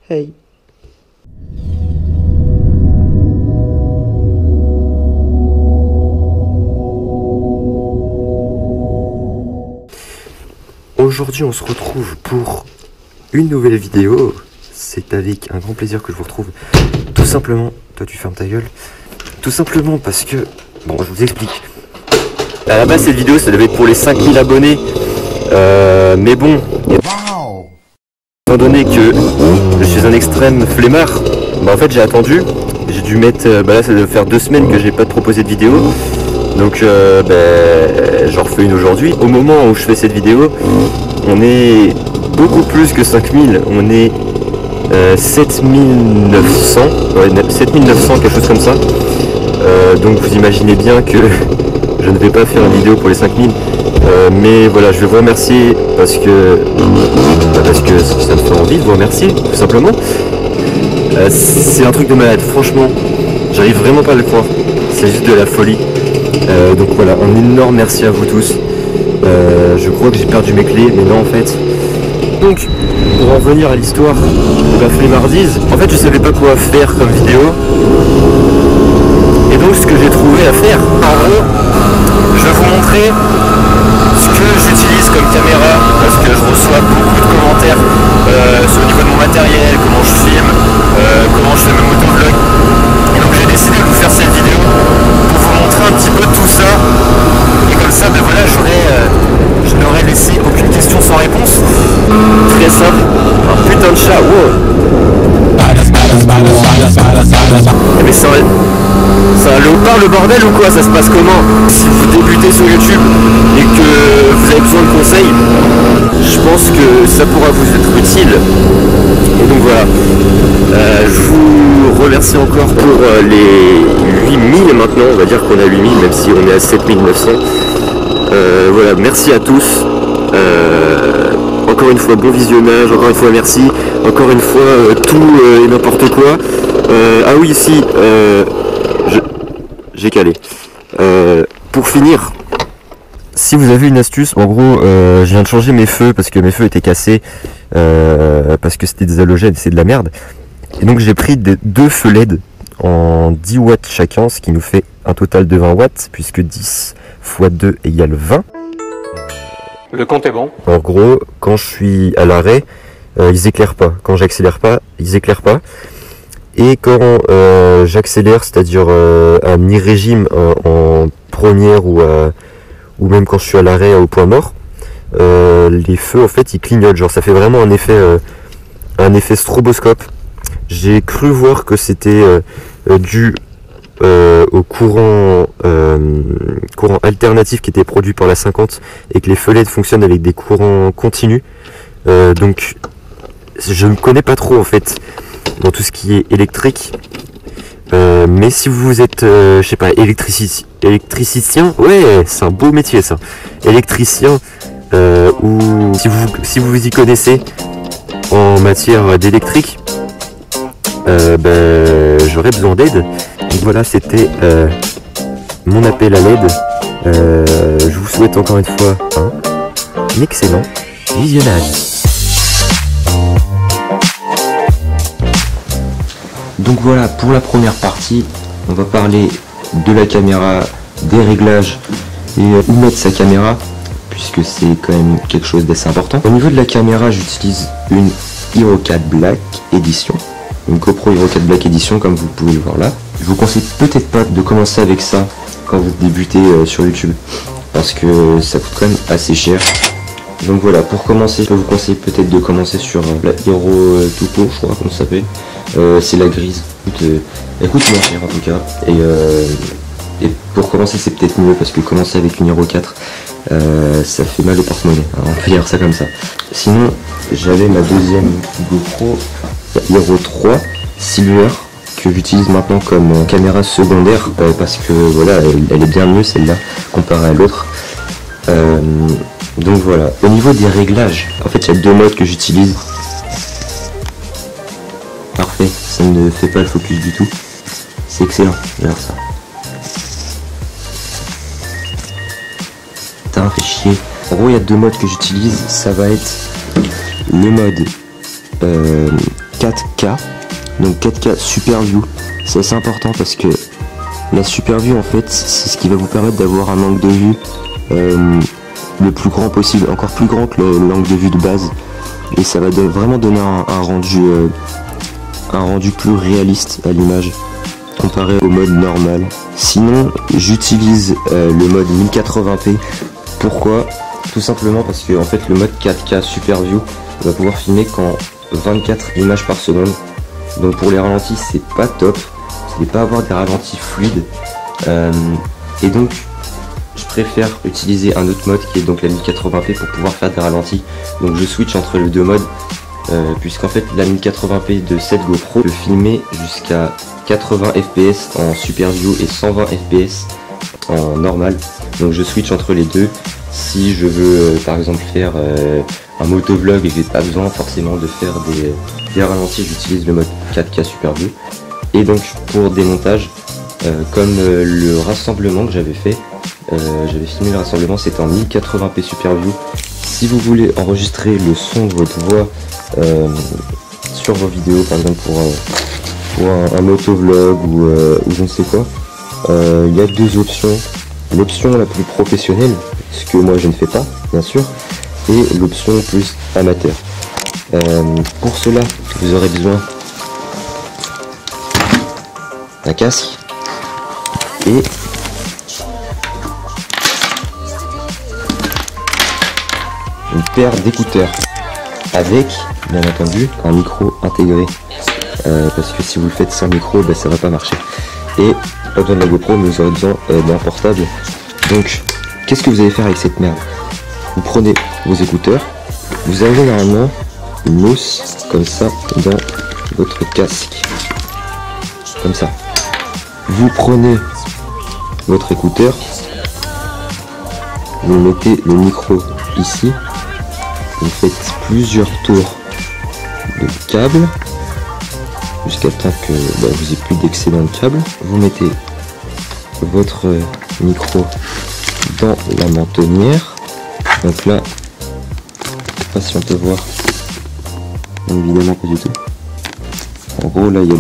Hey. Aujourd'hui, on se retrouve pour une nouvelle vidéo. C'est avec un grand plaisir que je vous retrouve. Tout simplement, toi tu fermes ta gueule. Tout simplement parce que, bon, je vous explique. À la base, cette vidéo, ça devait être pour les 5000 abonnés. Mais bon, étant donné que je suis un extrême flemmard, bah en fait j'ai attendu. J'ai dû mettre, là ça doit faire 2 semaines que j'ai pas proposé de vidéo. Donc j'en refais une aujourd'hui. Au moment où je fais cette vidéo, on est beaucoup plus que 5000. On est 7900, ouais, 7900, quelque chose comme ça. Donc vous imaginez bien que je ne vais pas faire une vidéo pour les 5000. Mais voilà, je vais vous remercier parce que ça me fait envie de vous remercier, tout simplement. C'est un truc de malade, franchement. J'arrive vraiment pas à le croire. C'est juste de la folie. Donc voilà, un énorme merci à vous tous. Je crois que j'ai perdu mes clés, mais non en fait. Donc, pour en revenir à l'histoire de la flemmardise, en fait je savais pas quoi faire comme vidéo. Et donc ce que j'ai trouvé à faire, en gros, je vais vous montrer ce que j'utilise comme caméra, parce que je reçois beaucoup de commentaires sur le niveau de mon matériel, comment je filme, comment je fais mes motovlogs. Et donc j'ai décidé de vous faire cette vidéo pour vous montrer un petit peu tout ça. Et comme ça, ben voilà, je n'aurais laissé aucune question sans réponse. Très simple, un putain de chat, wow. Mais c'est un léopard le bordel ou quoi? Ça se passe comment? Si vous débutez sur YouTube et que vous avez besoin de conseils, je pense que ça pourra vous être utile. Et donc voilà, je vous remercie encore pour les 8000 maintenant, on va dire qu'on a 8000 même si on est à 7900. Voilà, merci à tous. Encore une fois, bon visionnage, encore une fois merci, encore une fois tout et n'importe quoi. Ah oui, si, j'ai calé. Pour finir, si vous avez une astuce, en gros, je viens de changer mes feux parce que mes feux étaient cassés, parce que c'était des halogènes, c'est de la merde. Et donc j'ai pris 2 feux LED en 10 watts chacun, ce qui nous fait un total de 20 watts, puisque 10 x 2 égale 20. Le compte est bon. En gros, quand je suis à l'arrêt, ils éclairent pas. Quand j'accélère pas, ils éclairent pas. Et quand j'accélère, c'est-à-dire à mi-régime en première ou même quand je suis à l'arrêt au point mort, les feux en fait ils clignotent. Genre ça fait vraiment un effet stroboscope. J'ai cru voir que c'était dû au courant alternatif qui était produit par la 50 et que les feux LED fonctionnent avec des courants continus. Donc je ne connais pas trop en fait dans tout ce qui est électrique, mais si vous êtes je sais pas, électricien, ouais c'est un beau métier ça, électricien, ou si vous y connaissez en matière d'électrique, j'aurais besoin d'aide. Donc voilà, c'était mon appel à l'aide. Je vous souhaite encore une fois un excellent visionnage. Donc voilà, pour la première partie, on va parler de la caméra, des réglages et où mettre sa caméra, puisque c'est quand même quelque chose d'assez important. Au niveau de la caméra, j'utilise une Hero 4 Black Edition, une GoPro Hero 4 Black Edition comme vous pouvez le voir là. Je vous conseille peut-être pas de commencer avec ça quand vous débutez sur YouTube, parce que ça coûte quand même assez cher. Donc voilà, pour commencer, je peux vous conseiller peut-être de commencer sur la Hero Tuto, je crois qu'on s'appelle. C'est la grise. Écoute moins cher en tout cas. Et pour commencer, c'est peut-être mieux parce que commencer avec une Hero 4, ça fait mal au porte-monnaie. On peut dire ça comme ça. Sinon, j'avais ma deuxième GoPro, la Hero 3 Silver, que j'utilise maintenant comme caméra secondaire parce que voilà, elle est bien mieux celle-là comparée à l'autre. Donc voilà, au niveau des réglages, en fait il y a 2 modes que j'utilise. Parfait, ça ne fait pas le focus du tout. C'est excellent, regarde ça. Putain, fait chier. En gros, il y a 2 modes que j'utilise. Ça va être le mode 4K, donc 4K Super View. C'est assez important parce que la Super View en fait c'est ce qui va vous permettre d'avoir un angle de vue le plus grand possible, encore plus grand que l'angle de vue de base, et ça va vraiment donner un rendu plus réaliste à l'image comparé au mode normal. Sinon j'utilise le mode 1080p. Pourquoi? Tout simplement parce que en fait le mode 4K Super View va pouvoir filmer qu'en 24 images par seconde. Donc pour les ralentis c'est pas top, vous n'allez pas avoir des ralentis fluides, et donc je préfère utiliser un autre mode qui est donc la 1080p pour pouvoir faire des ralentis. Donc je switch entre les deux modes, puisqu'en fait la 1080p de cette GoPro peut filmer jusqu'à 80 fps en Super View et 120 fps en normal. Donc je switch entre les deux. Si je veux par exemple faire un motovlog et que j'ai pas besoin forcément de faire des ralentis, j'utilise le mode 4K Super View. Et donc pour des montages, comme le rassemblement que j'avais fait, j'avais filmé le rassemblement, c'était en 1080p Super View. Si vous voulez enregistrer le son de votre voix sur vos vidéos, par exemple pour un motovlog ou je ne sais quoi, il y a deux options. L'option la plus professionnelle, ce que moi je ne fais pas bien sûr, et l'option plus amateur. Pour cela vous aurez besoin d'un casque et une paire d'écouteurs avec bien entendu un micro intégré, parce que si vous le faites sans micro, ben, ça va pas marcher. Et pas besoin de la GoPro, mais vous aurez besoin d'un portable. Donc qu'est-ce que vous allez faire avec cette merde? Vous prenez vos écouteurs, vous avez normalement une mousse comme ça dans votre casque, comme ça. Vous prenez votre écouteur, vous mettez le micro ici, vous faites plusieurs tours de câble jusqu'à temps que vous n'ayez plus d'excédent de câble. Vous mettez votre micro dans la mentonnière. Donc là, je sais pas si on peut voir, évidemment pas du tout. En gros là il y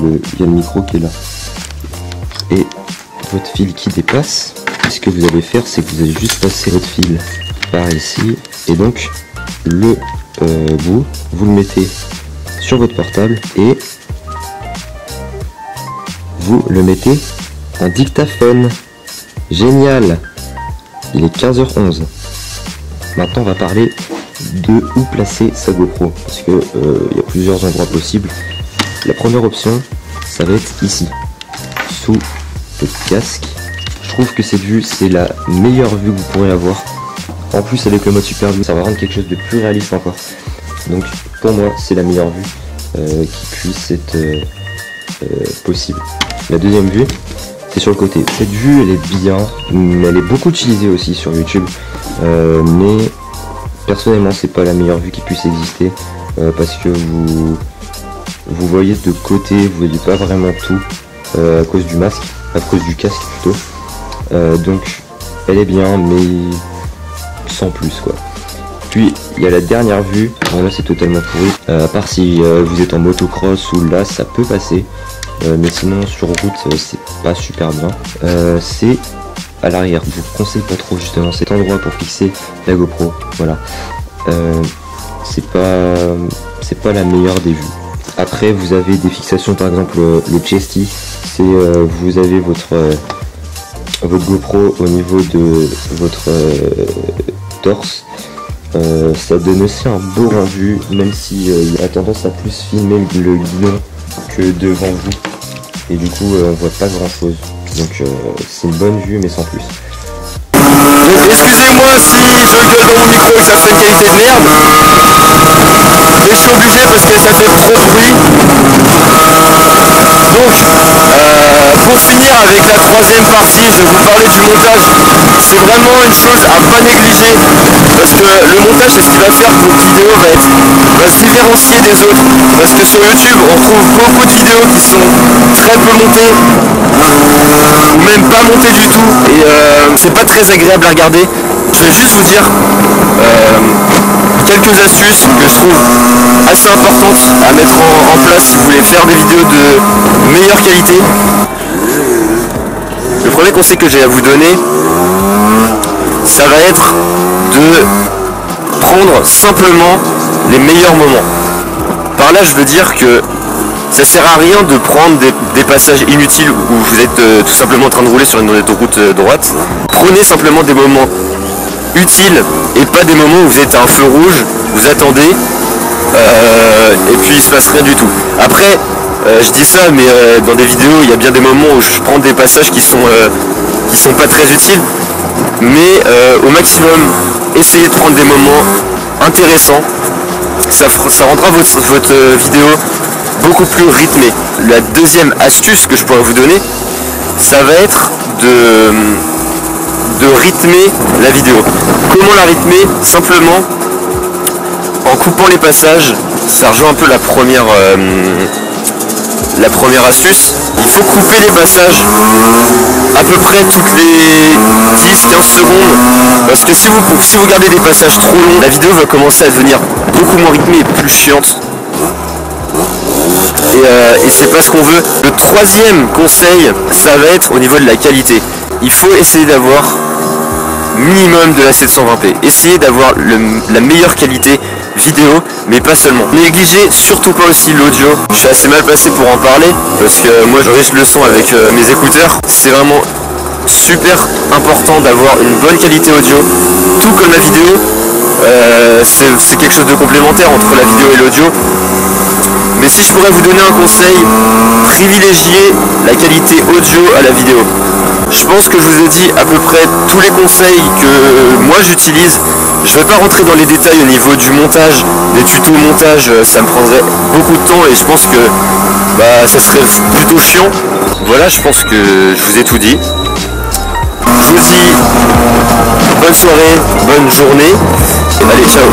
a le micro qui est là et votre fil qui dépasse. Et ce que vous allez faire, c'est que vous allez juste passer votre fil par ici, et donc le bout vous le mettez sur votre portable et vous le mettez en dictaphone. Génial. Il est 15h11. Maintenant on va parler de où placer sa GoPro, parce que il y a plusieurs endroits possibles. La première option, ça va être ici, sous le casque. Je trouve que cette vue, c'est la meilleure vue que vous pourrez avoir. En plus avec le mode Super View, ça va rendre quelque chose de plus réaliste encore. Donc pour moi, c'est la meilleure vue qui puisse être possible. La deuxième vue, c'est sur le côté. Cette vue, elle est bien, mais elle est beaucoup utilisée aussi sur YouTube. Mais personnellement, c'est pas la meilleure vue qui puisse exister, parce que vous voyez de côté, vous voyez pas vraiment tout à cause du masque, à cause du casque plutôt. Donc elle est bien, mais sans plus quoi. Puis il y a la dernière vue. Bon là c'est totalement pourri, à part si vous êtes en motocross, ou là ça peut passer, mais sinon sur route c'est pas super bien. C'est à l'arrière. Je vous conseille pas trop justement cet endroit pour fixer la GoPro. Voilà, c'est pas la meilleure des vues. Après vous avez des fixations, par exemple le chesty, c'est vous avez votre GoPro au niveau de votre torse. Ça donne aussi un beau rendu, même si il a tendance à plus filmer le guidon que devant vous, et du coup on voit pas grand chose. Donc c'est une bonne vue mais sans plus. Excusez-moi si je gueule dans mon micro et que ça fait une qualité de merde, mais je suis obligé parce que ça fait trop de bruit. Donc pour finir avec la troisième partie, je vais vous parler du montage. C'est vraiment une chose à pas négliger, parce que le montage c'est ce qui va faire que votre vidéo va se différencier des autres. Parce que sur YouTube on trouve beaucoup de vidéos qui sont très peu montées, ou même pas montées du tout, et c'est pas très agréable à regarder. Je vais juste vous dire quelques astuces que je trouve assez importantes à mettre en place si vous voulez faire des vidéos de meilleure qualité. Le premier conseil que j'ai à vous donner, ça va être de prendre simplement les meilleurs moments. Par là, je veux dire que ça sert à rien de prendre des passages inutiles où vous êtes tout simplement en train de rouler sur une route droite. Prenez simplement des moments utiles et pas des moments où vous êtes à un feu rouge, vous attendez et puis il se passe rien du tout. Après, je dis ça, mais dans des vidéos, il y a bien des moments où je prends des passages qui sont pas très utiles, mais au maximum, essayez de prendre des moments intéressants. Ça rendra votre vidéo beaucoup plus rythmée. La deuxième astuce que je pourrais vous donner, ça va être de rythmer la vidéo. Comment la rythmer? Simplement en coupant les passages. Ça rejoint un peu la première astuce. Il faut couper les passages à peu près toutes les 10-15 secondes, parce que si vous gardez des passages trop longs, la vidéo va commencer à devenir beaucoup moins rythmée et plus chiante. Et c'est pas ce qu'on veut. Le troisième conseil, ça va être au niveau de la qualité. Il faut essayer d'avoir minimum de la 720p. Essayez d'avoir la meilleure qualité vidéo, mais pas seulement. Négligez surtout pas aussi l'audio. Je suis assez mal placé pour en parler, parce que moi j'enregistre le son avec mes écouteurs. C'est vraiment super important d'avoir une bonne qualité audio, tout comme la vidéo. C'est quelque chose de complémentaire entre la vidéo et l'audio. Mais si je pourrais vous donner un conseil, privilégiez la qualité audio à la vidéo. Je pense que je vous ai dit à peu près tous les conseils que moi j'utilise. Je ne vais pas rentrer dans les détails au niveau du montage, des tutos montage, ça me prendrait beaucoup de temps et je pense que ça serait plutôt chiant. Voilà, je pense que je vous ai tout dit. Je vous dis bonne soirée, bonne journée, et allez, ciao.